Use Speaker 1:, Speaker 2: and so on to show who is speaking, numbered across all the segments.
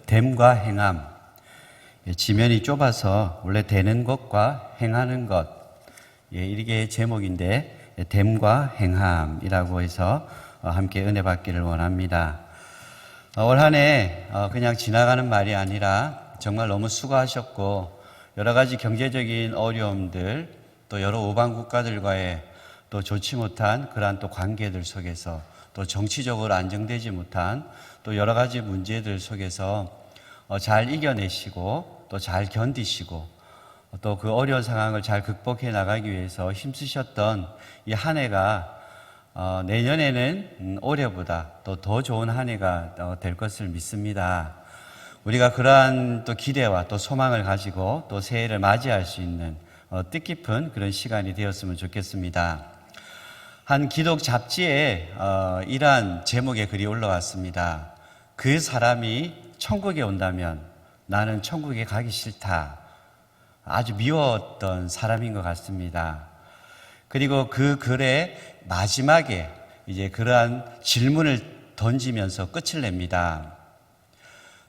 Speaker 1: 됨과 행함. 지면이 좁아서 원래 되는 것과 행하는 것, 이게 제목인데 됨과 행함이라고 해서 함께 은혜 받기를 원합니다. 올 한 해 그냥 지나가는 말이 아니라 정말 너무 수고하셨고 여러 가지 경제적인 어려움들, 또 여러 우방 국가들과의 또 좋지 못한 그러한 또 관계들 속에서, 또 정치적으로 안정되지 못한 또 여러 가지 문제들 속에서 잘 이겨내시고 또 잘 견디시고 또 그 어려운 상황을 잘 극복해 나가기 위해서 힘쓰셨던 이 한 해가 내년에는 올해보다 또 더 좋은 한 해가 될 것을 믿습니다. 우리가 그러한 또 기대와 또 소망을 가지고 또 새해를 맞이할 수 있는 뜻깊은 그런 시간이 되었으면 좋겠습니다. 한 기독 잡지에 이러한 제목의 글이 올라왔습니다. 그 사람이 천국에 온다면 나는 천국에 가기 싫다. 아주 미웠던 사람인 것 같습니다. 그리고 그 글의 마지막에 이제 그러한 질문을 던지면서 끝을 냅니다.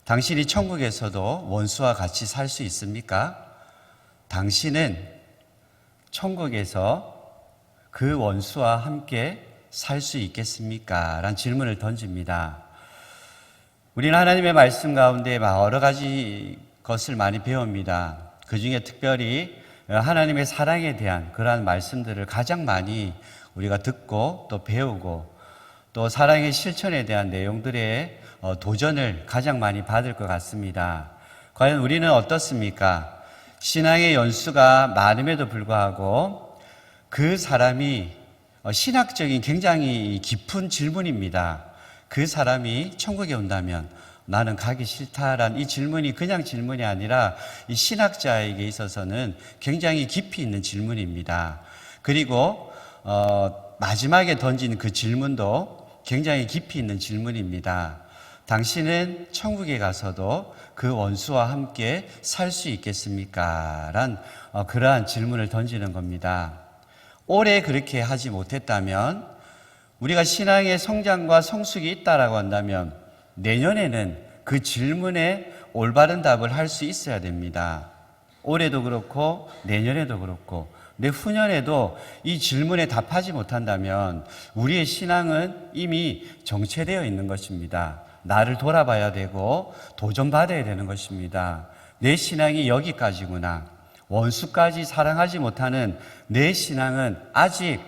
Speaker 1: 당신이 천국에서도 원수와 같이 살 수 있습니까? 당신은 천국에서 그 원수와 함께 살 수 있겠습니까? 라는 질문을 던집니다. 우리는 하나님의 말씀 가운데 여러 가지 것을 많이 배웁니다. 그 중에 특별히 하나님의 사랑에 대한 그러한 말씀들을 가장 많이 우리가 듣고 또 배우고 또 사랑의 실천에 대한 내용들의 도전을 가장 많이 받을 것 같습니다. 과연 우리는 어떻습니까? 신앙의 연수가 많음에도 불구하고 그 사람이 신학적인 굉장히 깊은 질문입니다. 그 사람이 천국에 온다면 나는 가기 싫다라는 이 질문이 그냥 질문이 아니라 이 신학자에게 있어서는 굉장히 깊이 있는 질문입니다. 그리고 마지막에 던진 그 질문도 굉장히 깊이 있는 질문입니다. 당신은 천국에 가서도 그 원수와 함께 살 수 있겠습니까? 란 그러한 질문을 던지는 겁니다. 올해 그렇게 하지 못했다면, 우리가 신앙의 성장과 성숙이 있다라고 한다면 내년에는 그 질문에 올바른 답을 할 수 있어야 됩니다. 올해도 그렇고 내년에도 그렇고 내후년에도 이 질문에 답하지 못한다면 우리의 신앙은 이미 정체되어 있는 것입니다. 나를 돌아봐야 되고 도전받아야 되는 것입니다. 내 신앙이 여기까지구나. 원수까지 사랑하지 못하는 내 신앙은 아직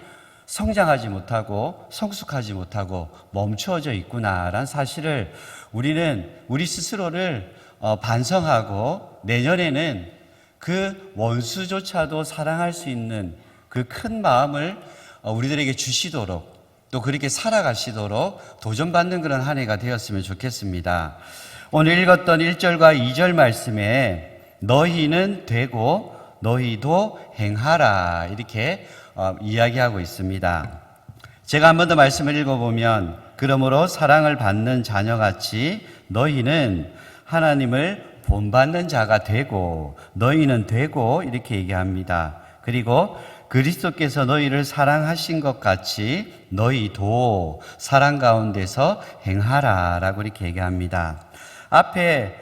Speaker 1: 성장하지 못하고 성숙하지 못하고 멈추어져 있구나라는 사실을 우리는 우리 스스로를 반성하고 내년에는 그 원수조차도 사랑할 수 있는 그 큰 마음을 우리들에게 주시도록 또 그렇게 살아가시도록 도전받는 그런 한 해가 되었으면 좋겠습니다. 오늘 읽었던 1절과 2절 말씀에 너희는 되고 너희도 행하라 이렇게 이야기하고 있습니다. 제가 한 번 더 말씀을 읽어보면 그러므로 사랑을 받는 자녀같이 너희는 하나님을 본받는 자가 되고 너희는 되고 이렇게 얘기합니다. 그리고 그리스도께서 너희를 사랑하신 것 같이 너희도 사랑 가운데서 행하라 라고 이렇게 얘기합니다. 앞에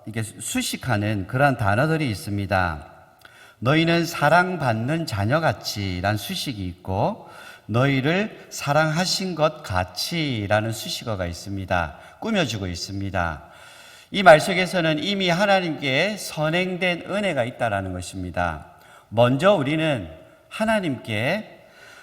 Speaker 1: 이게 수식하는 그러한 단어들이 있습니다. 너희는 사랑받는 자녀같이 라는 수식이 있고 너희를 사랑하신 것 같이 라는 수식어가 있습니다. 꾸며주고 있습니다. 이 말 속에서는 이미 하나님께 선행된 은혜가 있다라는 것입니다. 먼저 우리는 하나님께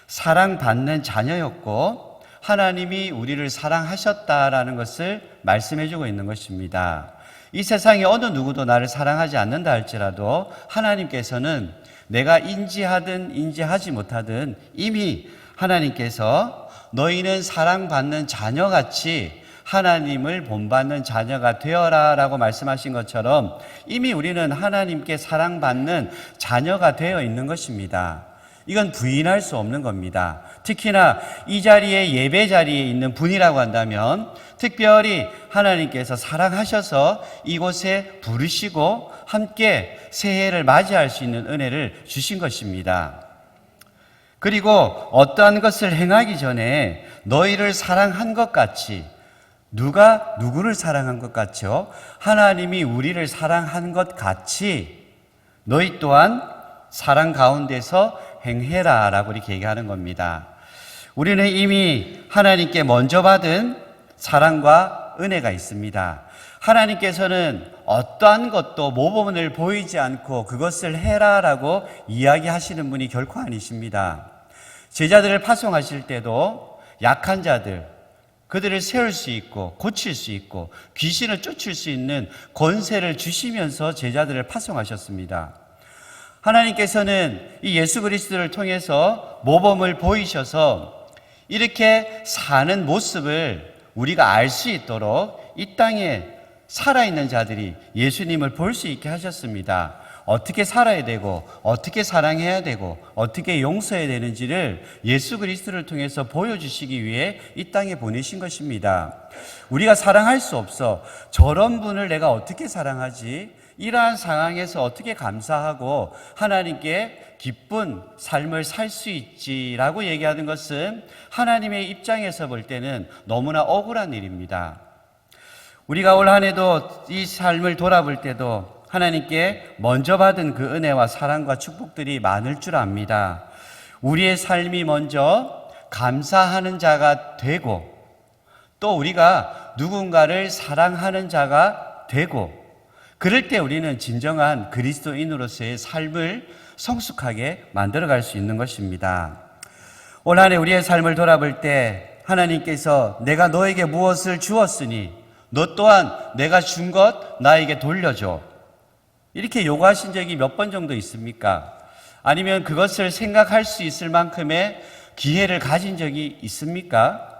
Speaker 1: 사랑받는 자녀였고 하나님이 우리를 사랑하셨다라는 것을 말씀해주고 있는 것입니다. 이 세상에 어느 누구도 나를 사랑하지 않는다 할지라도 하나님께서는 내가 인지하든 인지하지 못하든 이미 하나님께서 너희는 사랑받는 자녀같이 하나님을 본받는 자녀가 되어라 라고 말씀하신 것처럼 이미 우리는 하나님께 사랑받는 자녀가 되어 있는 것입니다. 이건 부인할 수 없는 겁니다. 특히나 이 자리에 예배 자리에 있는 분이라고 한다면 특별히 하나님께서 사랑하셔서 이곳에 부르시고 함께 새해를 맞이할 수 있는 은혜를 주신 것입니다. 그리고 어떠한 것을 행하기 전에 너희를 사랑한 것 같이 누가 누구를 사랑한 것 같죠? 하나님이 우리를 사랑한 것 같이 너희 또한 사랑 가운데서 행해라 라고 이렇게 얘기하는 겁니다. 우리는 이미 하나님께 먼저 받은 사랑과 은혜가 있습니다. 하나님께서는 어떠한 것도 모범을 보이지 않고 그것을 해라라고 이야기하시는 분이 결코 아니십니다. 제자들을 파송하실 때도 약한 자들, 그들을 세울 수 있고 고칠 수 있고 귀신을 쫓을 수 있는 권세를 주시면서 제자들을 파송하셨습니다. 하나님께서는 이 예수 그리스도를 통해서 모범을 보이셔서 이렇게 사는 모습을 우리가 알 수 있도록 이 땅에 살아있는 자들이 예수님을 볼 수 있게 하셨습니다. 어떻게 살아야 되고 어떻게 사랑해야 되고 어떻게 용서해야 되는지를 예수 그리스도를 통해서 보여주시기 위해 이 땅에 보내신 것입니다. 우리가 사랑할 수 없어. 저런 분을 내가 어떻게 사랑하지? 이러한 상황에서 어떻게 감사하고 하나님께 기쁜 삶을 살 수 있지라고 얘기하는 것은 하나님의 입장에서 볼 때는 너무나 억울한 일입니다. 우리가 올 한 해도 이 삶을 돌아볼 때도 하나님께 먼저 받은 그 은혜와 사랑과 축복들이 많을 줄 압니다. 우리의 삶이 먼저 감사하는 자가 되고 또 우리가 누군가를 사랑하는 자가 되고 그럴 때 우리는 진정한 그리스도인으로서의 삶을 성숙하게 만들어갈 수 있는 것입니다. 올 한 해 우리의 삶을 돌아볼 때 하나님께서 내가 너에게 무엇을 주었으니 너 또한 내가 준 것 나에게 돌려줘. 이렇게 요구하신 적이 몇 번 정도 있습니까? 아니면 그것을 생각할 수 있을 만큼의 기회를 가진 적이 있습니까?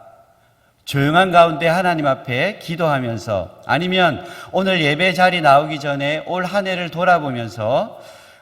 Speaker 1: 조용한 가운데 하나님 앞에 기도하면서 아니면 오늘 예배 자리 나오기 전에 올 한 해를 돌아보면서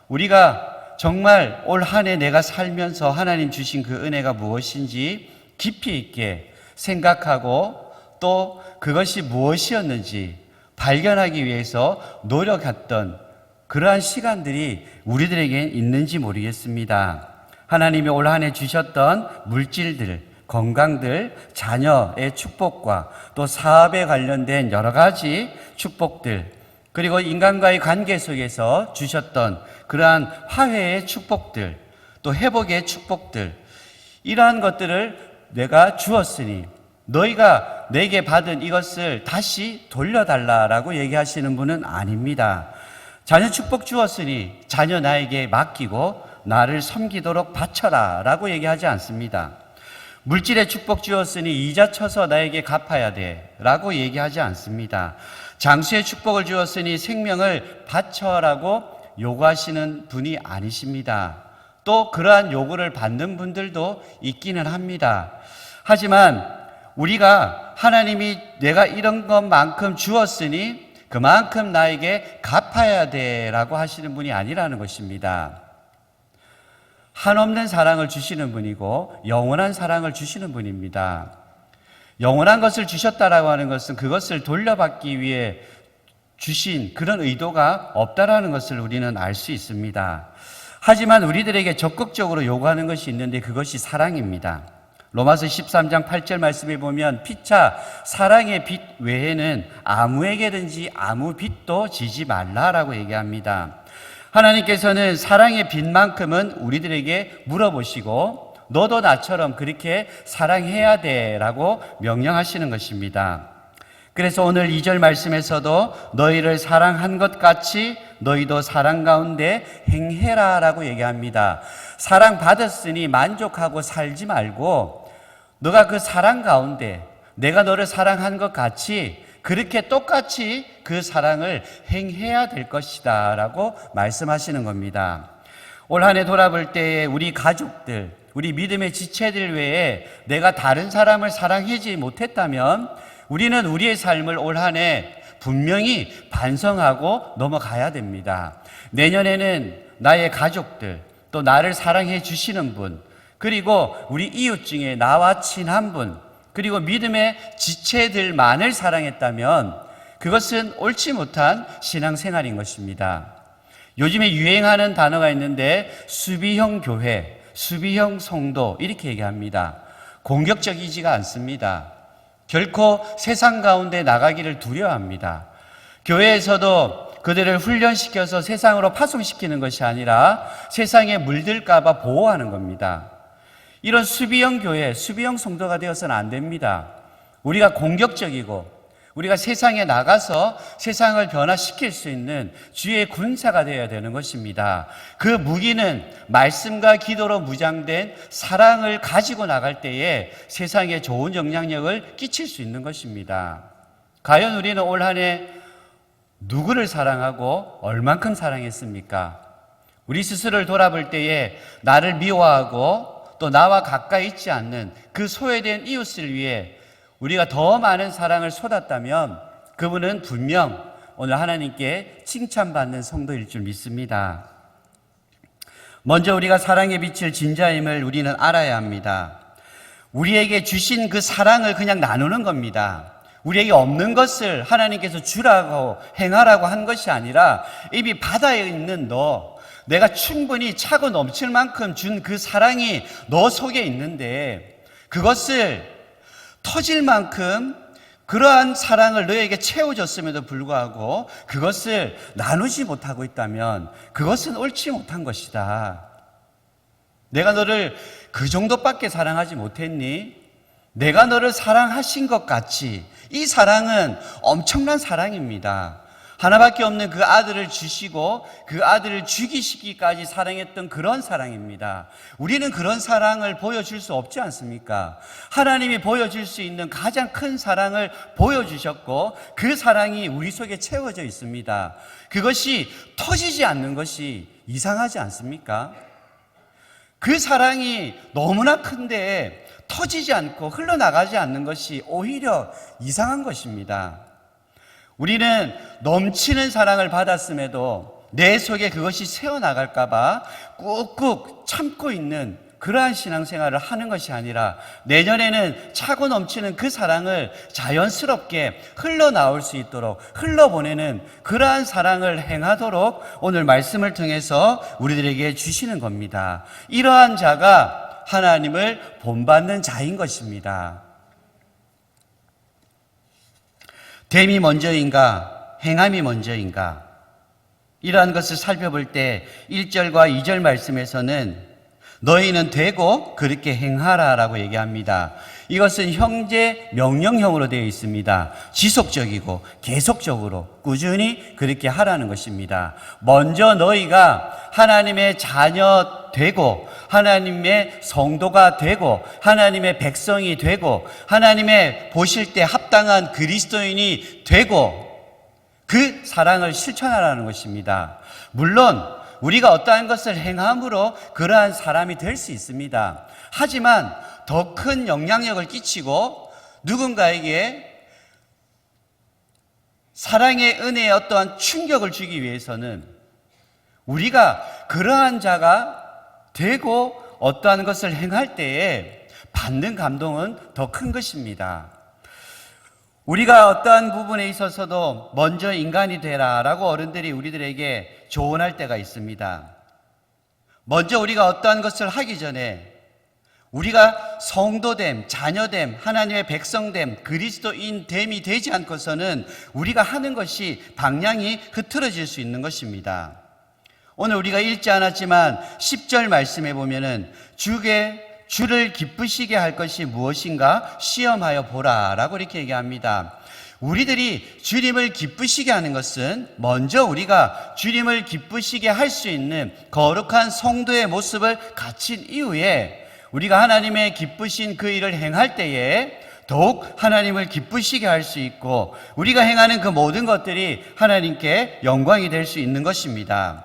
Speaker 1: 우리가 정말 올 한 해 내가 살면서 하나님 주신 그 은혜가 무엇인지 깊이 있게 생각하고 또 그것이 무엇이었는지 발견하기 위해서 노력했던 그러한 시간들이 우리들에게 있는지 모르겠습니다. 하나님이 올 한 해 주셨던 물질들, 건강들, 자녀의 축복과 또 사업에 관련된 여러 가지 축복들, 그리고 인간과의 관계 속에서 주셨던 그러한 화해의 축복들, 또 회복의 축복들, 이러한 것들을 내가 주었으니 너희가 내게 받은 이것을 다시 돌려달라라고 얘기하시는 분은 아닙니다. 자녀 축복 주었으니 자녀 나에게 맡기고 나를 섬기도록 바쳐라 라고 얘기하지 않습니다. 물질의 축복 주었으니 이자 쳐서 나에게 갚아야 돼 라고 얘기하지 않습니다. 장수의 축복을 주었으니 생명을 바쳐라고 요구하시는 분이 아니십니다. 또 그러한 요구를 받는 분들도 있기는 합니다. 하지만 우리가 하나님이 내가 이런 것만큼 주었으니 그만큼 나에게 갚아야 돼 라고 하시는 분이 아니라는 것입니다. 한없는 사랑을 주시는 분이고 영원한 사랑을 주시는 분입니다. 영원한 것을 주셨다라고 하는 것은 그것을 돌려받기 위해 주신 그런 의도가 없다라는 것을 우리는 알 수 있습니다. 하지만 우리들에게 적극적으로 요구하는 것이 있는데 그것이 사랑입니다. 로마서 13장 8절 말씀에 보면 피차 사랑의 빚 외에는 아무에게든지 아무 빚도 지지 말라라고 얘기합니다. 하나님께서는 사랑의 빚만큼은 우리들에게 물어보시고 너도 나처럼 그렇게 사랑해야 돼 라고 명령하시는 것입니다. 그래서 오늘 2절 말씀에서도 너희를 사랑한 것 같이 너희도 사랑 가운데 행해라 라고 얘기합니다. 사랑받았으니 만족하고 살지 말고 너가 그 사랑 가운데 내가 너를 사랑한 것 같이 그렇게 똑같이 그 사랑을 행해야 될 것이다 라고 말씀하시는 겁니다. 올 한 해 돌아볼 때에 우리 가족들, 우리 믿음의 지체들 외에 내가 다른 사람을 사랑하지 못했다면 우리는 우리의 삶을 올 한 해 분명히 반성하고 넘어가야 됩니다. 내년에는 나의 가족들, 또 나를 사랑해 주시는 분, 그리고 우리 이웃 중에 나와 친한 분, 그리고 믿음의 지체들만을 사랑했다면 그것은 옳지 못한 신앙생활인 것입니다. 요즘에 유행하는 단어가 있는데 수비형 교회, 수비형 성도 이렇게 얘기합니다. 공격적이지가 않습니다. 결코 세상 가운데 나가기를 두려워합니다. 교회에서도 그들을 훈련시켜서 세상으로 파송시키는 것이 아니라 세상에 물들까 봐 보호하는 겁니다. 이런 수비형 교회, 수비형 성도가 되어서는 안 됩니다. 우리가 공격적이고 우리가 세상에 나가서 세상을 변화시킬 수 있는 주의 군사가 되어야 되는 것입니다. 그 무기는 말씀과 기도로 무장된 사랑을 가지고 나갈 때에 세상에 좋은 영향력을 끼칠 수 있는 것입니다. 과연 우리는 올 한 해 누구를 사랑하고 얼만큼 사랑했습니까? 우리 스스로를 돌아볼 때에 나를 미워하고 또 나와 가까이 있지 않는 그 소외된 이웃을 위해 우리가 더 많은 사랑을 쏟았다면 그분은 분명 오늘 하나님께 칭찬받는 성도일 줄 믿습니다. 먼저 우리가 사랑의 빛을 진자임을 우리는 알아야 합니다. 우리에게 주신 그 사랑을 그냥 나누는 겁니다. 우리에게 없는 것을 하나님께서 주라고 행하라고 한 것이 아니라 이미 바다에 있는 너, 내가 충분히 차고 넘칠 만큼 준 그 사랑이 너 속에 있는데 그것을 터질 만큼 그러한 사랑을 너에게 채워줬음에도 불구하고 그것을 나누지 못하고 있다면 그것은 옳지 못한 것이다. 내가 너를 그 정도밖에 사랑하지 못했니? 내가 너를 사랑하신 것 같이 이 사랑은 엄청난 사랑입니다. 하나밖에 없는 그 아들을 주시고 그 아들을 죽이시기까지 사랑했던 그런 사랑입니다. 우리는 그런 사랑을 보여줄 수 없지 않습니까? 하나님이 보여줄 수 있는 가장 큰 사랑을 보여주셨고 그 사랑이 우리 속에 채워져 있습니다. 그것이 터지지 않는 것이 이상하지 않습니까? 그 사랑이 너무나 큰데 터지지 않고 흘러나가지 않는 것이 오히려 이상한 것입니다. 우리는 넘치는 사랑을 받았음에도 내 속에 그것이 새어나갈까 봐 꾹꾹 참고 있는 그러한 신앙생활을 하는 것이 아니라 내년에는 차고 넘치는 그 사랑을 자연스럽게 흘러나올 수 있도록 흘러보내는 그러한 사랑을 행하도록 오늘 말씀을 통해서 우리들에게 주시는 겁니다. 이러한 자가 하나님을 본받는 자인 것입니다. 됨이 먼저인가 행함이 먼저인가 이러한 것을 살펴볼 때 1절과 2절 말씀에서는 너희는 되고 그렇게 행하라 라고 얘기합니다. 이것은 형제 명령형으로 되어 있습니다. 지속적이고 계속적으로 꾸준히 그렇게 하라는 것입니다. 먼저 너희가 하나님의 자녀 되고 하나님의 성도가 되고 하나님의 백성이 되고 하나님의 보실 때 합당한 그리스도인이 되고 그 사랑을 실천하라는 것입니다. 물론 우리가 어떠한 것을 행함으로 그러한 사람이 될 수 있습니다. 하지만 더 큰 영향력을 끼치고 누군가에게 사랑의 은혜의 어떠한 충격을 주기 위해서는 우리가 그러한 자가 되고 어떠한 것을 행할 때에 받는 감동은 더 큰 것입니다. 우리가 어떠한 부분에 있어서도 먼저 인간이 되라 라고 어른들이 우리들에게 조언할 때가 있습니다. 먼저 우리가 어떠한 것을 하기 전에 우리가 성도됨, 자녀됨, 하나님의 백성됨, 그리스도인됨이 되지 않고서는 우리가 하는 것이 방향이 흐트러질 수 있는 것입니다. 오늘 우리가 읽지 않았지만 10절 말씀에 보면은 주를 기쁘시게 할 것이 무엇인가 시험하여 보라 라고 이렇게 얘기합니다. 우리들이 주님을 기쁘시게 하는 것은 먼저 우리가 주님을 기쁘시게 할 수 있는 거룩한 성도의 모습을 갖춘 이후에 우리가 하나님의 기쁘신 그 일을 행할 때에 더욱 하나님을 기쁘시게 할 수 있고 우리가 행하는 그 모든 것들이 하나님께 영광이 될 수 있는 것입니다.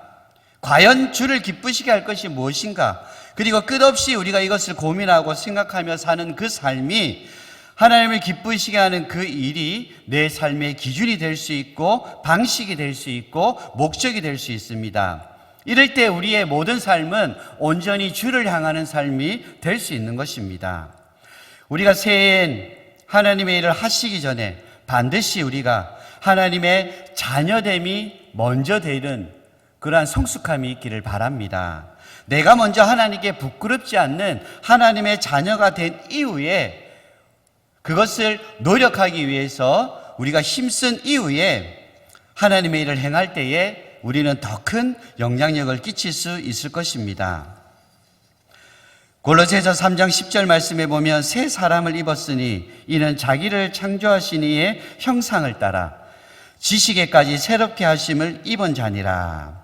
Speaker 1: 과연 주를 기쁘시게 할 것이 무엇인가? 그리고 끝없이 우리가 이것을 고민하고 생각하며 사는 그 삶이 하나님을 기쁘시게 하는 그 일이 내 삶의 기준이 될 수 있고 방식이 될 수 있고 목적이 될 수 있습니다. 이럴 때 우리의 모든 삶은 온전히 주를 향하는 삶이 될 수 있는 것입니다. 우리가 새해엔 하나님의 일을 하시기 전에 반드시 우리가 하나님의 자녀됨이 먼저 되는 그러한 성숙함이 있기를 바랍니다. 내가 먼저 하나님께 부끄럽지 않는 하나님의 자녀가 된 이후에 그것을 노력하기 위해서 우리가 힘쓴 이후에 하나님의 일을 행할 때에 우리는 더 큰 영향력을 끼칠 수 있을 것입니다. 골로새서 3장 10절 말씀에 보면 새 사람을 입었으니 이는 자기를 창조하신 이의 형상을 따라 지식에까지 새롭게 하심을 입은 자니라.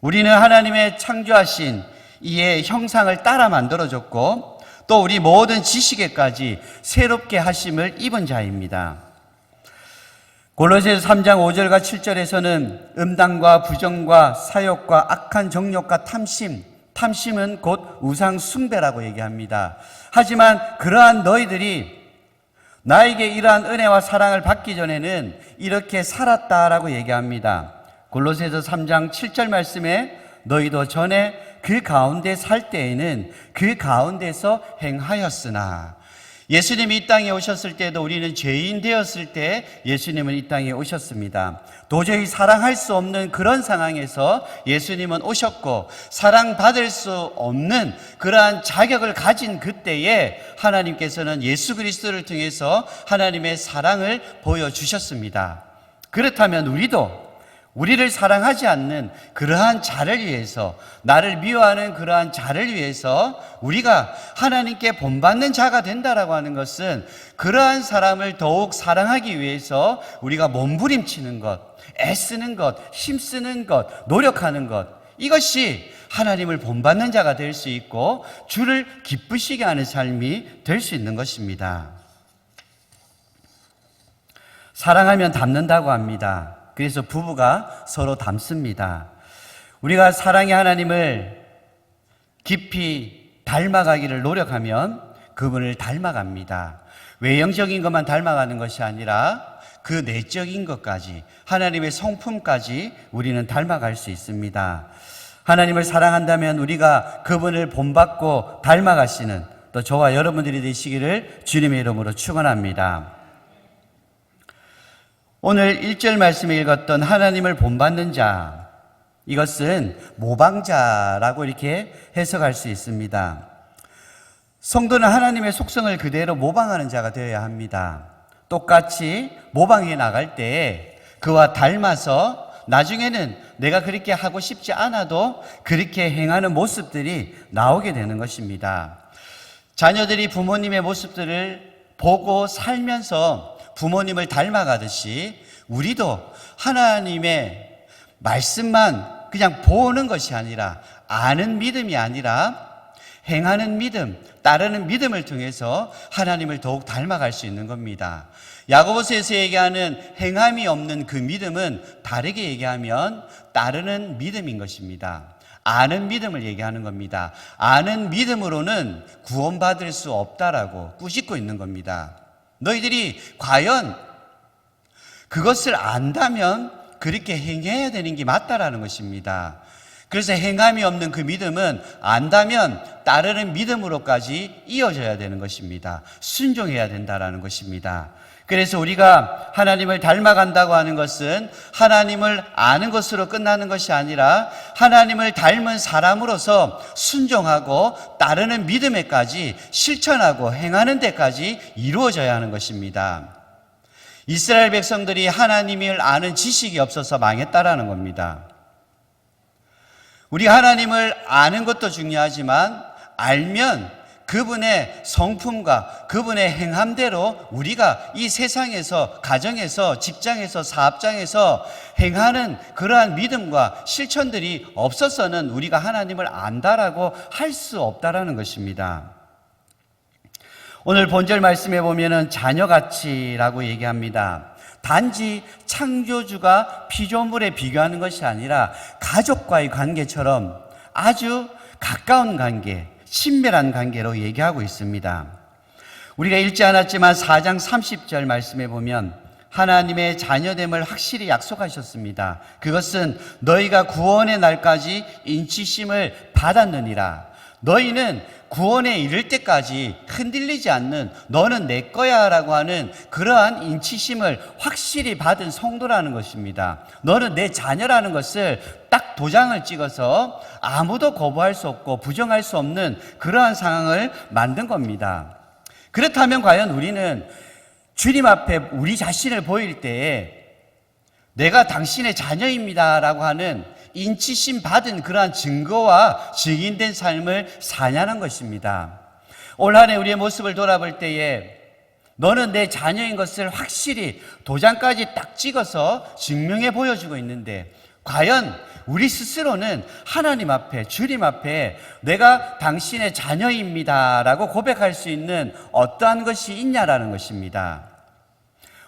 Speaker 1: 우리는 하나님의 창조하신 이의 형상을 따라 만들어졌고 또 우리 모든 지식에까지 새롭게 하심을 입은 자입니다. 골로새서 3장 5절과 7절에서는 음란과 부정과 사욕과 악한 정욕과 탐심은 곧 우상 숭배라고 얘기합니다. 하지만 그러한 너희들이 나에게 이러한 은혜와 사랑을 받기 전에는 이렇게 살았다라고 얘기합니다. 골로새서 3장 7절 말씀에 너희도 전에 그 가운데 살 때에는 그 가운데서 행하였으나, 예수님이 이 땅에 오셨을 때도 우리는 죄인 되었을 때 예수님은 이 땅에 오셨습니다. 도저히 사랑할 수 없는 그런 상황에서 예수님은 오셨고 사랑받을 수 없는 그러한 자격을 가진 그때에 하나님께서는 예수 그리스도를 통해서 하나님의 사랑을 보여주셨습니다. 그렇다면 우리를 사랑하지 않는 그러한 자를 위해서, 나를 미워하는 그러한 자를 위해서 우리가 하나님께 본받는 자가 된다라고 하는 것은 그러한 사람을 더욱 사랑하기 위해서 우리가 몸부림치는 것, 애쓰는 것, 힘쓰는 것, 노력하는 것, 이것이 하나님을 본받는 자가 될 수 있고 주를 기쁘시게 하는 삶이 될 수 있는 것입니다. 사랑하면 닮는다고 합니다. 그래서 부부가 서로 닮습니다. 우리가 사랑의 하나님을 깊이 닮아가기를 노력하면 그분을 닮아갑니다. 외형적인 것만 닮아가는 것이 아니라 그 내적인 것까지, 하나님의 성품까지 우리는 닮아갈 수 있습니다. 하나님을 사랑한다면 우리가 그분을 본받고 닮아가시는 또 저와 여러분들이 되시기를 주님의 이름으로 축원합니다. 오늘 1절 말씀에 읽었던 하나님을 본받는 자, 이것은 모방자라고 이렇게 해석할 수 있습니다. 성도는 하나님의 속성을 그대로 모방하는 자가 되어야 합니다. 똑같이 모방해 나갈 때 그와 닮아서 나중에는 내가 그렇게 하고 싶지 않아도 그렇게 행하는 모습들이 나오게 되는 것입니다. 자녀들이 부모님의 모습들을 보고 살면서 부모님을 닮아가듯이 우리도 하나님의 말씀만 그냥 보는 것이 아니라, 아는 믿음이 아니라 행하는 믿음, 따르는 믿음을 통해서 하나님을 더욱 닮아갈 수 있는 겁니다. 야고보서에서 얘기하는 행함이 없는 그 믿음은 다르게 얘기하면 따르는 믿음인 것입니다. 아는 믿음을 얘기하는 겁니다. 아는 믿음으로는 구원받을 수 없다라고 꾸짖고 있는 겁니다. 너희들이 과연 그것을 안다면 그렇게 행해야 되는 게 맞다라는 것입니다. 그래서 행함이 없는 그 믿음은 안다면 따르는 믿음으로까지 이어져야 되는 것입니다. 순종해야 된다라는 것입니다. 그래서 우리가 하나님을 닮아간다고 하는 것은 하나님을 아는 것으로 끝나는 것이 아니라 하나님을 닮은 사람으로서 순종하고 따르는 믿음에까지 실천하고 행하는 데까지 이루어져야 하는 것입니다. 이스라엘 백성들이 하나님을 아는 지식이 없어서 망했다라는 겁니다. 우리 하나님을 아는 것도 중요하지만 알면 그분의 성품과 그분의 행함대로 우리가 이 세상에서, 가정에서, 직장에서, 사업장에서 행하는 그러한 믿음과 실천들이 없어서는 우리가 하나님을 안다라고 할 수 없다라는 것입니다. 오늘 본절 말씀에 보면은 자녀같이라고 얘기합니다. 단지 창조주가 피조물에 비교하는 것이 아니라 가족과의 관계처럼 아주 가까운 관계, 친밀한 관계로 얘기하고 있습니다. 우리가 읽지 않았지만 4장 30절 말씀에 보면 하나님의 자녀됨을 확실히 약속하셨습니다. 그것은 너희가 구원의 날까지 인치심을 받았느니라. 너희는 구원에 이를 때까지 흔들리지 않는, 너는 내 거야 라고 하는 그러한 인치심을 확실히 받은 성도라는 것입니다. 너는 내 자녀라는 것을 딱 도장을 찍어서 아무도 거부할 수 없고 부정할 수 없는 그러한 상황을 만든 겁니다. 그렇다면 과연 우리는 주님 앞에 우리 자신을 보일 때에 내가 당신의 자녀입니다라고 하는 인치심 받은 그러한 증거와 증인된 삶을 사냐는 것입니다. 올 한 해 우리의 모습을 돌아볼 때에 너는 내 자녀인 것을 확실히 도장까지 딱 찍어서 증명해 보여주고 있는데 과연 우리 스스로는 하나님 앞에, 주님 앞에 내가 당신의 자녀입니다라고 고백할 수 있는 어떠한 것이 있냐라는 것입니다.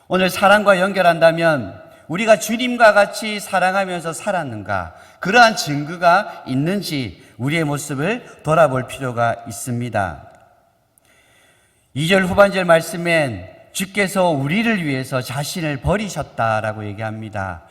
Speaker 1: 오늘 사랑과 연결한다면 우리가 주님과 같이 사랑하면서 살았는가, 그러한 증거가 있는지 우리의 모습을 돌아볼 필요가 있습니다. 2절 후반절 말씀엔 주께서 우리를 위해서 자신을 버리셨다라고 얘기합니다.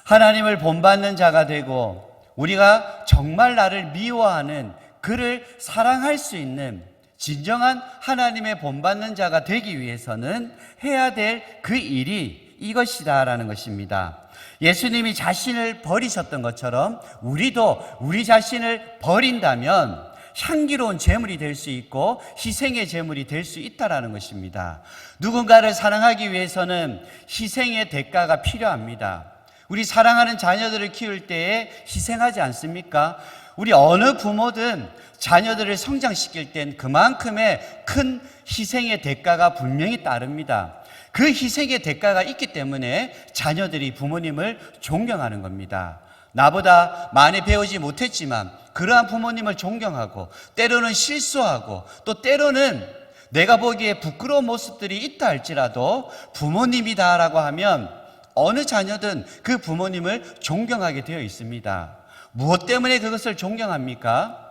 Speaker 1: 하나님을 본받는 자가 되고 우리가 정말 나를 미워하는 그를 사랑할 수 있는 진정한 하나님의 본받는 자가 되기 위해서는 해야 될 그 일이 이것이다라는 것입니다. 예수님이 자신을 버리셨던 것처럼 우리도 우리 자신을 버린다면 향기로운 제물이 될 수 있고 희생의 제물이 될 수 있다라는 것입니다. 누군가를 사랑하기 위해서는 희생의 대가가 필요합니다. 우리 사랑하는 자녀들을 키울 때에 희생하지 않습니까? 우리 어느 부모든 자녀들을 성장시킬 땐 그만큼의 큰 희생의 대가가 분명히 따릅니다. 그 희생의 대가가 있기 때문에 자녀들이 부모님을 존경하는 겁니다. 나보다 많이 배우지 못했지만 그러한 부모님을 존경하고 때로는 실수하고 또 때로는 내가 보기에 부끄러운 모습들이 있다 할지라도 부모님이다라고 하면 어느 자녀든 그 부모님을 존경하게 되어 있습니다. 무엇 때문에 그것을 존경합니까?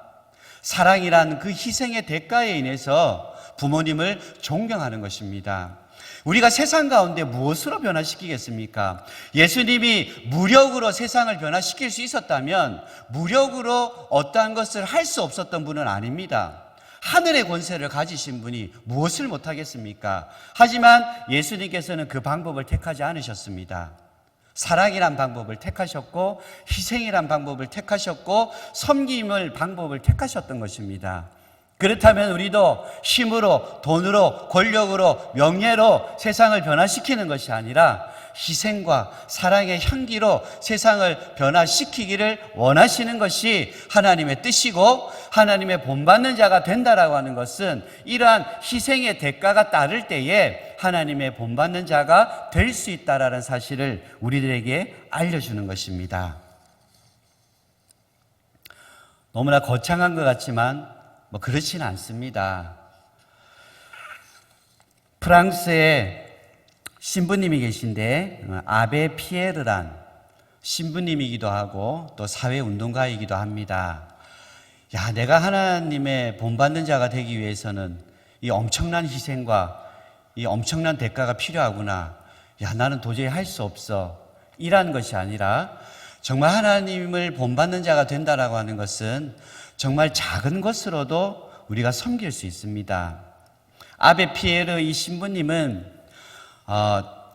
Speaker 1: 사랑이란 그 희생의 대가에 인해서 부모님을 존경하는 것입니다. 우리가 세상 가운데 무엇으로 변화시키겠습니까? 예수님이 무력으로 세상을 변화시킬 수 있었다면 무력으로 어떠한 것을 할 수 없었던 분은 아닙니다. 하늘의 권세를 가지신 분이 무엇을 못하겠습니까? 하지만 예수님께서는 그 방법을 택하지 않으셨습니다. 사랑이란 방법을 택하셨고 희생이란 방법을 택하셨고 섬김을 방법을 택하셨던 것입니다. 그렇다면 우리도 힘으로, 돈으로, 권력으로, 명예로 세상을 변화시키는 것이 아니라 희생과 사랑의 향기로 세상을 변화시키기를 원하시는 것이 하나님의 뜻이고 하나님의 본받는 자가 된다라고 하는 것은 이러한 희생의 대가가 따를 때에 하나님의 본받는 자가 될 수 있다라는 사실을 우리들에게 알려주는 것입니다. 너무나 거창한 것 같지만 그렇지는 않습니다. 프랑스에 신부님이 계신데 아베 피에르란 신부님이기도 하고 또 사회운동가이기도 합니다. 야, 내가 하나님의 본받는 자가 되기 위해서는 이 엄청난 희생과 이 엄청난 대가가 필요하구나. 야, 나는 도저히 할 수 없어. 이란 것이 아니라 정말 하나님을 본받는 자가 된다라고 하는 것은 정말 작은 것으로도 우리가 섬길 수 있습니다. 아베 피에르 이 신부님은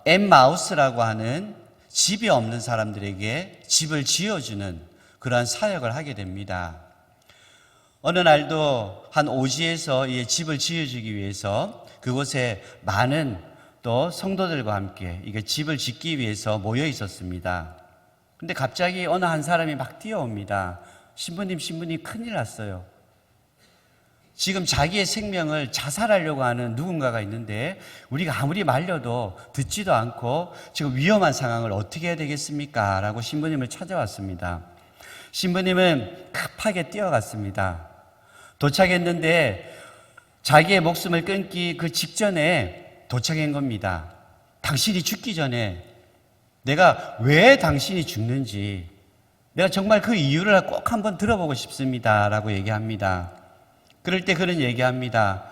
Speaker 1: 엠마우스라고 하는 집이 없는 사람들에게 집을 지어주는 그러한 사역을 하게 됩니다. 어느 날도 한 오지에서 이 집을 지어주기 위해서 그곳에 많은 또 성도들과 함께 이게 집을 짓기 위해서 모여 있었습니다. 근데 갑자기 어느 한 사람이 막 뛰어옵니다. 신부님 큰일 났어요. 지금 자기의 생명을 자살하려고 하는 누군가가 있는데 우리가 아무리 말려도 듣지도 않고 지금 위험한 상황을 어떻게 해야 되겠습니까? 라고 신부님을 찾아왔습니다. 신부님은 급하게 뛰어갔습니다. 도착했는데 자기의 목숨을 끊기 그 직전에 도착한 겁니다. 당신이 죽기 전에 내가 왜 당신이 죽는지 내가 정말 그 이유를 꼭 한번 들어보고 싶습니다. 라고 얘기합니다. 그럴 때 그런 얘기합니다.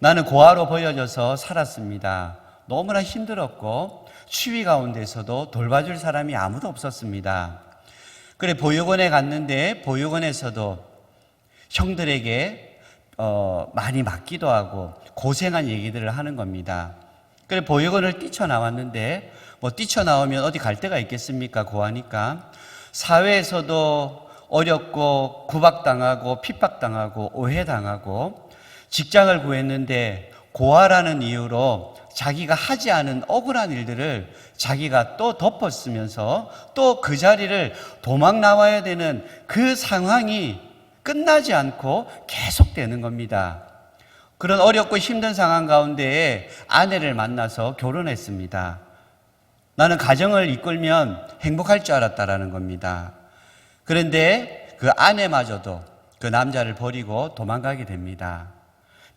Speaker 1: 나는 고아로 버려져서 살았습니다. 너무나 힘들었고 추위 가운데서도 돌봐줄 사람이 아무도 없었습니다. 그래 보육원에 갔는데 보육원에서도 형들에게 많이 맞기도 하고 고생한 얘기들을 하는 겁니다. 그래 보육원을 뛰쳐나왔는데 뛰쳐나오면 어디 갈 데가 있겠습니까? 고아니까. 사회에서도 어렵고 구박당하고 핍박당하고 오해당하고 직장을 구했는데 고아라는 이유로 자기가 하지 않은 억울한 일들을 자기가 또 덮었으면서 또 그 자리를 도망 나와야 되는 그 상황이 끝나지 않고 계속되는 겁니다. 그런 어렵고 힘든 상황 가운데에 아내를 만나서 결혼했습니다. 나는 가정을 이끌면 행복할 줄 알았다라는 겁니다. 그런데 그 아내마저도 그 남자를 버리고 도망가게 됩니다.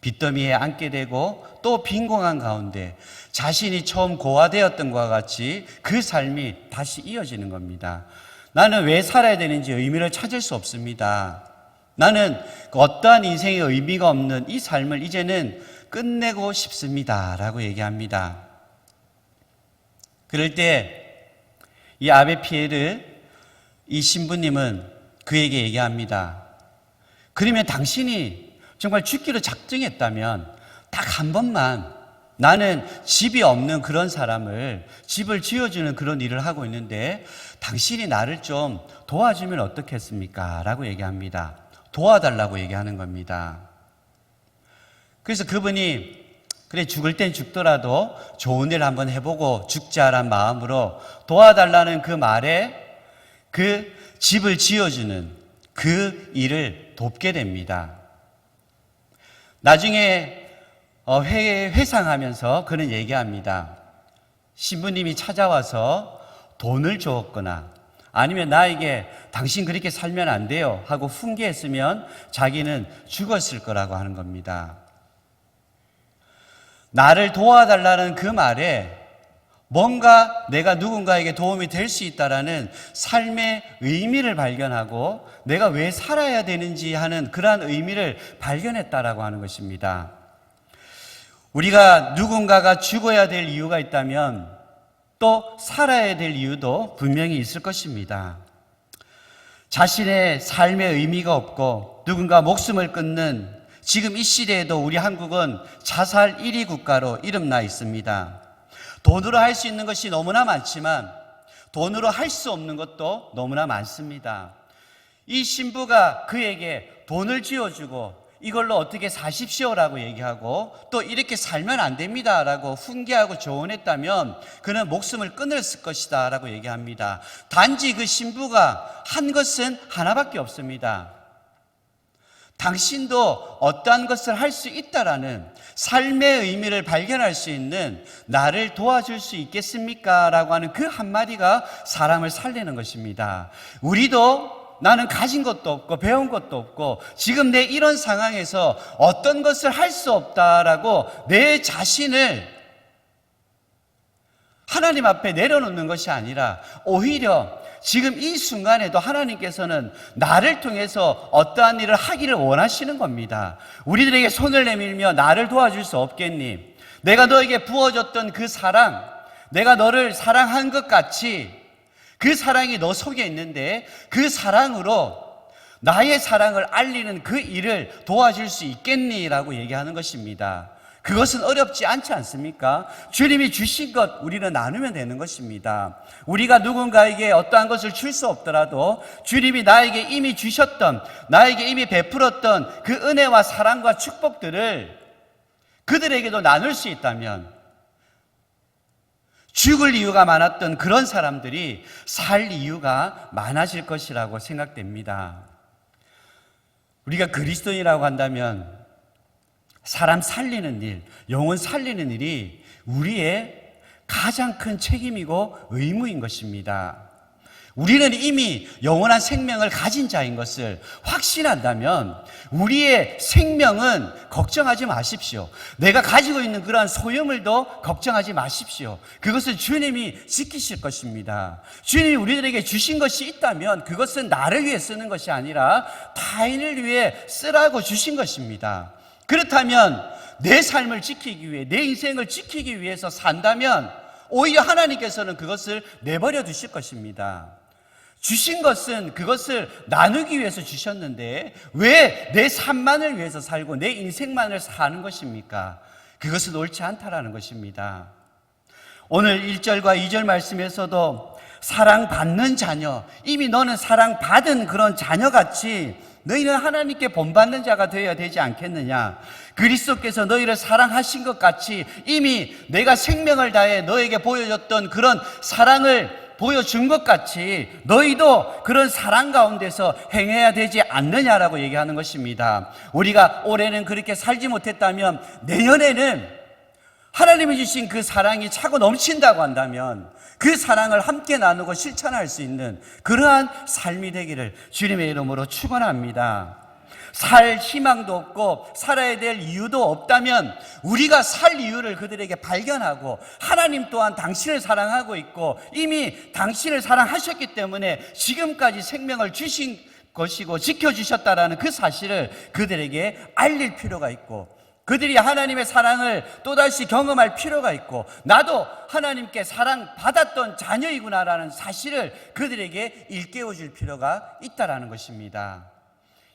Speaker 1: 빚더미에 앉게 되고 또 빈곤한 가운데 자신이 처음 고아되었던 것과 같이 그 삶이 다시 이어지는 겁니다. 나는 왜 살아야 되는지 의미를 찾을 수 없습니다. 나는 어떠한 인생의 의미가 없는 이 삶을 이제는 끝내고 싶습니다 라고 얘기합니다. 그럴 때 이 아베 피에르 이 신부님은 그에게 얘기합니다. 그러면 당신이 정말 죽기로 작정했다면 딱 한 번만, 나는 집이 없는 그런 사람을 집을 지어주는 그런 일을 하고 있는데 당신이 나를 좀 도와주면 어떻겠습니까? 라고 얘기합니다. 도와달라고 얘기하는 겁니다. 그래서 그분이 그래 죽을 땐 죽더라도 좋은 일 한번 해보고 죽자란 마음으로 도와달라는 그 말에 그 집을 지어주는 그 일을 돕게 됩니다. 나중에 회상하면서 그는 얘기합니다. 신부님이 찾아와서 돈을 주었거나 아니면 나에게 당신 그렇게 살면 안 돼요 하고 훈계했으면 자기는 죽었을 거라고 하는 겁니다. 나를 도와달라는 그 말에 뭔가 내가 누군가에게 도움이 될 수 있다라는 삶의 의미를 발견하고 내가 왜 살아야 되는지 하는 그러한 의미를 발견했다라고 하는 것입니다. 우리가 누군가가 죽어야 될 이유가 있다면 또 살아야 될 이유도 분명히 있을 것입니다. 자신의 삶의 의미가 없고 누군가 목숨을 끊는 지금 이 시대에도 우리 한국은 자살 1위 국가로 이름나 있습니다. 돈으로 할 수 있는 것이 너무나 많지만 돈으로 할 수 없는 것도 너무나 많습니다. 이 신부가 그에게 돈을 쥐어주고 이걸로 어떻게 사십시오라고 얘기하고 또 이렇게 살면 안 됩니다라고 훈계하고 조언했다면 그는 목숨을 끊었을 것이다 라고 얘기합니다. 단지 그 신부가 한 것은 하나밖에 없습니다. 당신도 어떠한 것을 할 수 있다라는 삶의 의미를 발견할 수 있는 나를 도와줄 수 있겠습니까? 라고 하는 그 한마디가 사람을 살리는 것입니다. 우리도 나는 가진 것도 없고 배운 것도 없고 지금 내 이런 상황에서 어떤 것을 할 수 없다라고 내 자신을 하나님 앞에 내려놓는 것이 아니라 오히려 지금 이 순간에도 하나님께서는 나를 통해서 어떠한 일을 하기를 원하시는 겁니다. 우리들에게 손을 내밀며 나를 도와줄 수 없겠니? 내가 너에게 부어줬던 그 사랑, 내가 너를 사랑한 것 같이 그 사랑이 너 속에 있는데 그 사랑으로 나의 사랑을 알리는 그 일을 도와줄 수 있겠니? 라고 얘기하는 것입니다. 그것은 어렵지 않지 않습니까? 주님이 주신 것 우리는 나누면 되는 것입니다. 우리가 누군가에게 어떠한 것을 줄 수 없더라도 주님이 나에게 이미 주셨던, 나에게 이미 베풀었던 그 은혜와 사랑과 축복들을 그들에게도 나눌 수 있다면 죽을 이유가 많았던 그런 사람들이 살 이유가 많아질 것이라고 생각됩니다. 우리가 그리스도인이라고 한다면 사람 살리는 일, 영혼 살리는 일이 우리의 가장 큰 책임이고 의무인 것입니다. 우리는 이미 영원한 생명을 가진 자인 것을 확신한다면 우리의 생명은 걱정하지 마십시오. 내가 가지고 있는 그러한 소유물도 걱정하지 마십시오. 그것은 주님이 지키실 것입니다. 주님이 우리들에게 주신 것이 있다면 그것은 나를 위해 쓰는 것이 아니라 타인을 위해 쓰라고 주신 것입니다. 그렇다면 내 삶을 지키기 위해, 내 인생을 지키기 위해서 산다면 오히려 하나님께서는 그것을 내버려 두실 것입니다. 주신 것은 그것을 나누기 위해서 주셨는데 왜 내 삶만을 위해서 살고 내 인생만을 사는 것입니까? 그것은 옳지 않다라는 것입니다. 오늘 1절과 2절 말씀에서도 사랑받는 자녀, 이미 너는 사랑받은 그런 자녀같이 너희는 하나님께 본받는 자가 되어야 되지 않겠느냐? 그리스도께서 너희를 사랑하신 것 같이 이미 내가 생명을 다해 너에게 보여줬던 그런 사랑을 보여준 것 같이 너희도 그런 사랑 가운데서 행해야 되지 않느냐라고 얘기하는 것입니다. 우리가 올해는 그렇게 살지 못했다면 내년에는 하나님이 주신 그 사랑이 차고 넘친다고 한다면 그 사랑을 함께 나누고 실천할 수 있는 그러한 삶이 되기를 주님의 이름으로 축원합니다. 살 희망도 없고 살아야 될 이유도 없다면 우리가 살 이유를 그들에게 발견하고 하나님 또한 당신을 사랑하고 있고 이미 당신을 사랑하셨기 때문에 지금까지 생명을 주신 것이고 지켜주셨다라는 그 사실을 그들에게 알릴 필요가 있고 그들이 하나님의 사랑을 또다시 경험할 필요가 있고 나도 하나님께 사랑받았던 자녀이구나라는 사실을 그들에게 일깨워 줄 필요가 있다라는 것입니다.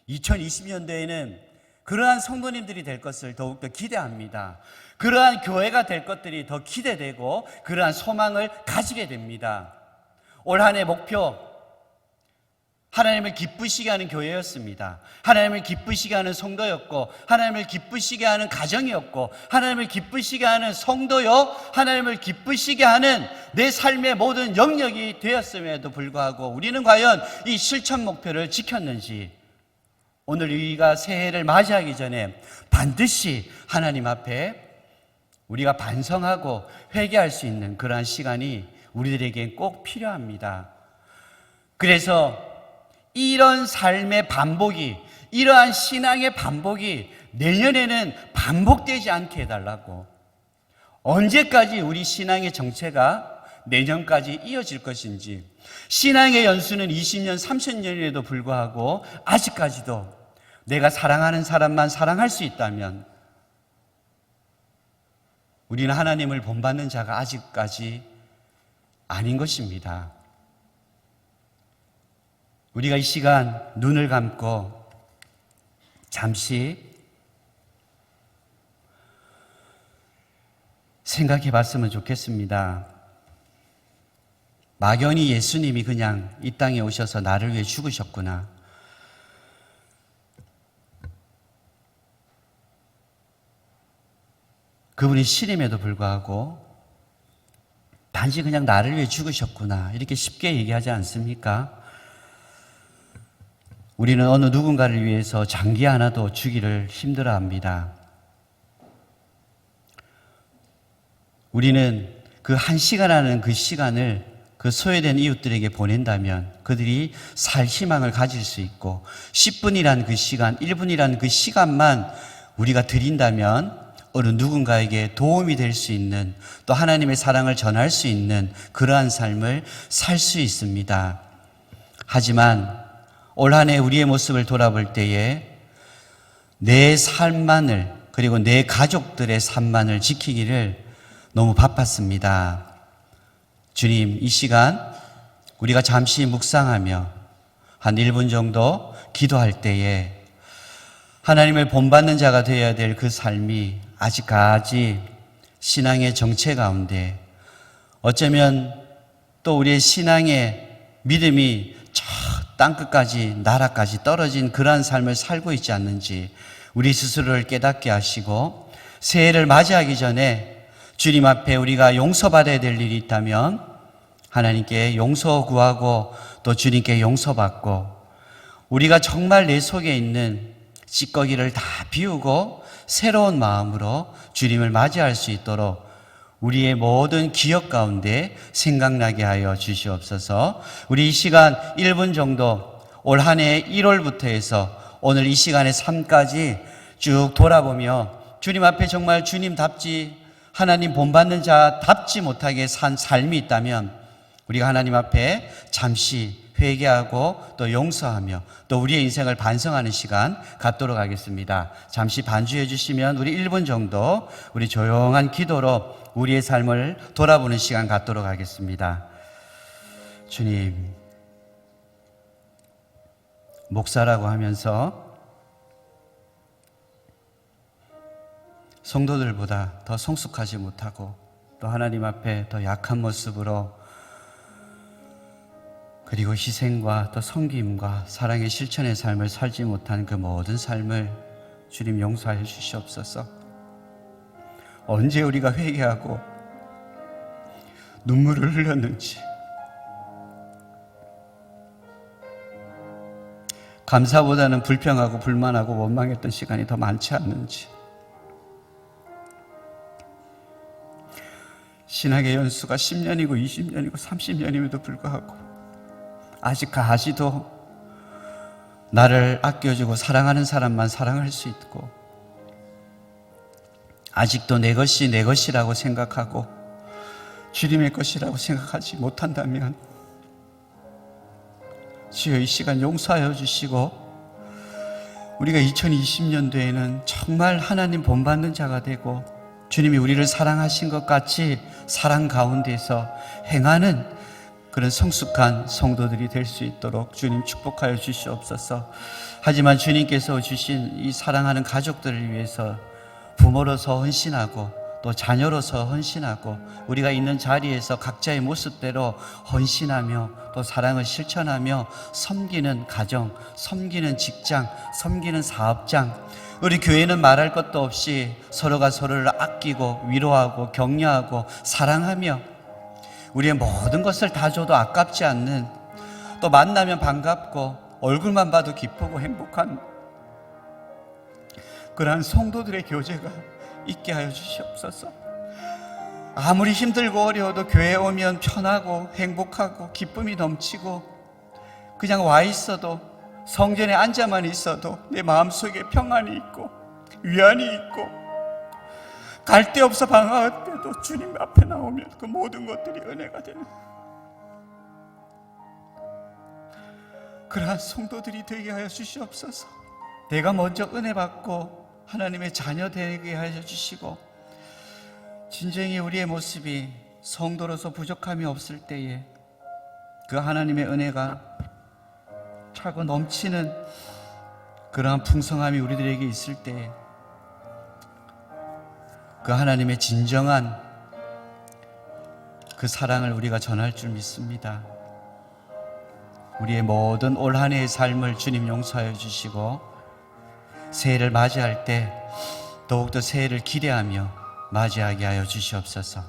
Speaker 1: 2020년도에는 그러한 성도님들이 될 것을 더욱더 기대합니다. 그러한 교회가 될 것들이 더 기대되고 그러한 소망을 가지게 됩니다. 올 한 해 목표, 하나님을 기쁘시게 하는 교회였습니다. 하나님을 기쁘시게 하는 성도였고 하나님을 기쁘시게 하는 가정이었고 하나님을 기쁘시게 하는 성도요 하나님을 기쁘시게 하는 내 삶의 모든 영역이 되었음에도 불구하고 우리는 과연 이 실천 목표를 지켰는지 오늘 우리가 새해를 맞이하기 전에 반드시 하나님 앞에 우리가 반성하고 회개할 수 있는 그러한 시간이 우리들에게 꼭 필요합니다. 그래서 이런 삶의 반복이, 이러한 신앙의 반복이 내년에는 반복되지 않게 해달라고. 언제까지 우리 신앙의 정체가 내년까지 이어질 것인지, 신앙의 연수는 20년, 30년에도 불구하고 아직까지도 내가 사랑하는 사람만 사랑할 수 있다면 우리는 하나님을 본받는 자가 아직까지 아닌 것입니다. 우리가 이 시간 눈을 감고 잠시 생각해 봤으면 좋겠습니다. 막연히 예수님이 그냥 이 땅에 오셔서 나를 위해 죽으셨구나. 그분이 신임에도 불구하고 단지 그냥 나를 위해 죽으셨구나. 이렇게 쉽게 얘기하지 않습니까? 우리는 어느 누군가를 위해서 장기 하나도 주기를 힘들어합니다. 우리는 그 한 시간이라는 그 시간을 그 소외된 이웃들에게 보낸다면 그들이 살 희망을 가질 수 있고 10분이라는 그 시간, 1분이라는 그 시간만 우리가 드린다면 어느 누군가에게 도움이 될 수 있는 또 하나님의 사랑을 전할 수 있는 그러한 삶을 살 수 있습니다. 하지만 올 한 해 우리의 모습을 돌아볼 때에 내 삶만을 그리고 내 가족들의 삶만을 지키기를 너무 바빴습니다. 주님, 이 시간 우리가 잠시 묵상하며 한 1분 정도 기도할 때에 하나님을 본받는 자가 되어야 될 그 삶이 아직까지 신앙의 정체 가운데 어쩌면 또 우리의 신앙의 믿음이 저 땅끝까지 나라까지 떨어진 그러한 삶을 살고 있지 않는지 우리 스스로를 깨닫게 하시고 새해를 맞이하기 전에 주님 앞에 우리가 용서받아야 될 일이 있다면 하나님께 용서 구하고 또 주님께 용서받고 우리가 정말 내 속에 있는 찌꺼기를 다 비우고 새로운 마음으로 주님을 맞이할 수 있도록 우리의 모든 기억 가운데 생각나게 하여 주시옵소서. 우리 이 시간 1분 정도 올 한 해 1월부터 해서 오늘 이 시간의 삶까지 쭉 돌아보며 주님 앞에 정말 주님답지 하나님 본받는 자답지 못하게 산 삶이 있다면 우리가 하나님 앞에 잠시 회개하고 또 용서하며 또 우리의 인생을 반성하는 시간 갖도록 하겠습니다. 잠시 반주해 주시면 우리 1분 정도 우리 조용한 기도로 우리의 삶을 돌아보는 시간 갖도록 하겠습니다. 주님, 목사라고 하면서 성도들보다 더 성숙하지 못하고 또 하나님 앞에 더 약한 모습으로 그리고 희생과 또 섬김과 사랑의 실천의 삶을 살지 못한 그 모든 삶을 주님 용서하여 주시옵소서. 언제 우리가 회개하고 눈물을 흘렸는지, 감사보다는 불평하고 불만하고 원망했던 시간이 더 많지 않는지, 신학의 연수가 10년이고 20년이고 30년임에도 불구하고 아직까지도 나를 아껴주고 사랑하는 사람만 사랑할 수 있고, 아직도 내 것이 내 것이라고 생각하고 주님의 것이라고 생각하지 못한다면 주여 이 시간 용서하여 주시고, 우리가 2020년도에는 정말 하나님 본받는 자가 되고 주님이 우리를 사랑하신 것 같이 사랑 가운데서 행하는 그런 성숙한 성도들이 될 수 있도록 주님 축복하여 주시옵소서. 하지만 주님께서 주신 이 사랑하는 가족들을 위해서 부모로서 헌신하고 또 자녀로서 헌신하고 우리가 있는 자리에서 각자의 모습대로 헌신하며 또 사랑을 실천하며 섬기는 가정, 섬기는 직장, 섬기는 사업장, 우리 교회는 말할 것도 없이 서로가 서로를 아끼고 위로하고 격려하고 사랑하며 우리의 모든 것을 다 줘도 아깝지 않는, 또 만나면 반갑고 얼굴만 봐도 기쁘고 행복한 그러한 성도들의 교제가 있게 하여 주시옵소서. 아무리 힘들고 어려워도 교회에 오면 편하고 행복하고 기쁨이 넘치고, 그냥 와 있어도 성전에 앉아만 있어도 내 마음속에 평안이 있고 위안이 있고, 갈 데 없어 방황할 때도 주님 앞에 나오면 그 모든 것들이 은혜가 되는 그러한 성도들이 되게 하여 주시옵소서. 내가 먼저 은혜 받고 하나님의 자녀 되게 하여 주시고, 진정히 우리의 모습이 성도로서 부족함이 없을 때에 그 하나님의 은혜가 차고 넘치는 그러한 풍성함이 우리들에게 있을 때에 그 하나님의 진정한 그 사랑을 우리가 전할 줄 믿습니다. 우리의 모든 올 한 해의 삶을 주님 용서하여 주시고, 새해를 맞이할 때 더욱더 새해를 기대하며 맞이하게 하여 주시옵소서.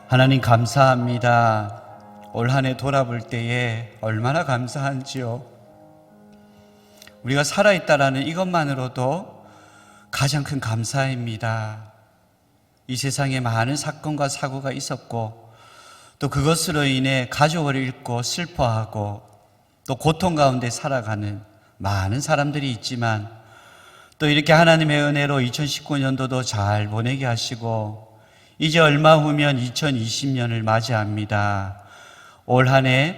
Speaker 1: 하나님 감사합니다. 올 한 해 돌아볼 때에 얼마나 감사한지요. 우리가 살아있다라는 이것만으로도 가장 큰 감사입니다. 이 세상에 많은 사건과 사고가 있었고, 또 그것으로 인해 가족을 잃고 슬퍼하고 또 고통 가운데 살아가는 많은 사람들이 있지만, 또 이렇게 하나님의 은혜로 2019년도도 잘 보내게 하시고 이제 얼마 후면 2020년을 맞이합니다. 올 한 해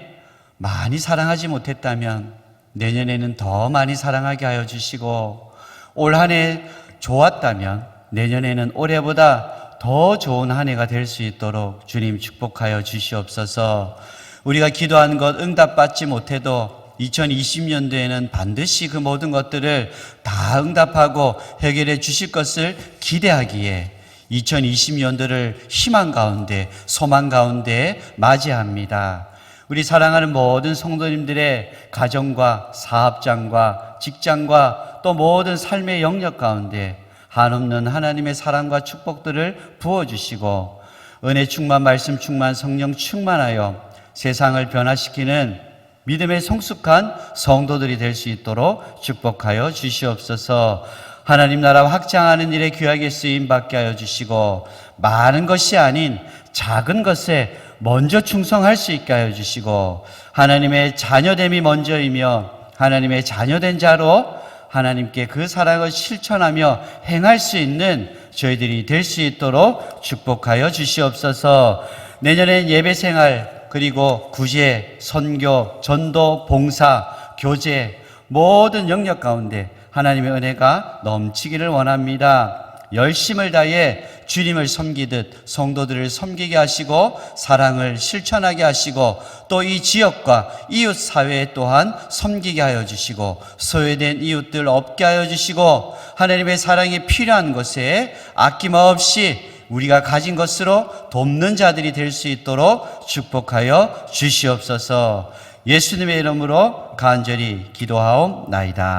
Speaker 1: 많이 사랑하지 못했다면 내년에는 더 많이 사랑하게 하여 주시고, 올 한 해 좋았다면 내년에는 올해보다 더 좋은 한 해가 될 수 있도록 주님 축복하여 주시옵소서. 우리가 기도한 것 응답받지 못해도 2020년도에는 반드시 그 모든 것들을 다 응답하고 해결해 주실 것을 기대하기에 2020년도를 희망 가운데 소망 가운데 맞이합니다. 우리 사랑하는 모든 성도님들의 가정과 사업장과 직장과 또 모든 삶의 영역 가운데 한없는 하나님의 사랑과 축복들을 부어주시고, 은혜 충만, 말씀 충만, 성령 충만하여 세상을 변화시키는 믿음의 성숙한 성도들이 될 수 있도록 축복하여 주시옵소서. 하나님 나라 확장하는 일에 귀하게 쓰임받게 하여 주시고, 많은 것이 아닌 작은 것에 먼저 충성할 수 있게 하여 주시고, 하나님의 자녀됨이 먼저이며 하나님의 자녀된 자로 하나님께 그 사랑을 실천하며 행할 수 있는 저희들이 될 수 있도록 축복하여 주시옵소서. 내년엔 예배생활, 그리고 구제, 선교, 전도, 봉사, 교제 모든 영역 가운데 하나님의 은혜가 넘치기를 원합니다. 열심을 다해 주님을 섬기듯 성도들을 섬기게 하시고 사랑을 실천하게 하시고, 또 이 지역과 이웃 사회에 또한 섬기게 하여 주시고, 소외된 이웃들 얻게 하여 주시고, 하나님의 사랑이 필요한 곳에 아낌없이 우리가 가진 것으로 돕는 자들이 될 수 있도록 축복하여 주시옵소서. 예수님의 이름으로 간절히 기도하옵나이다.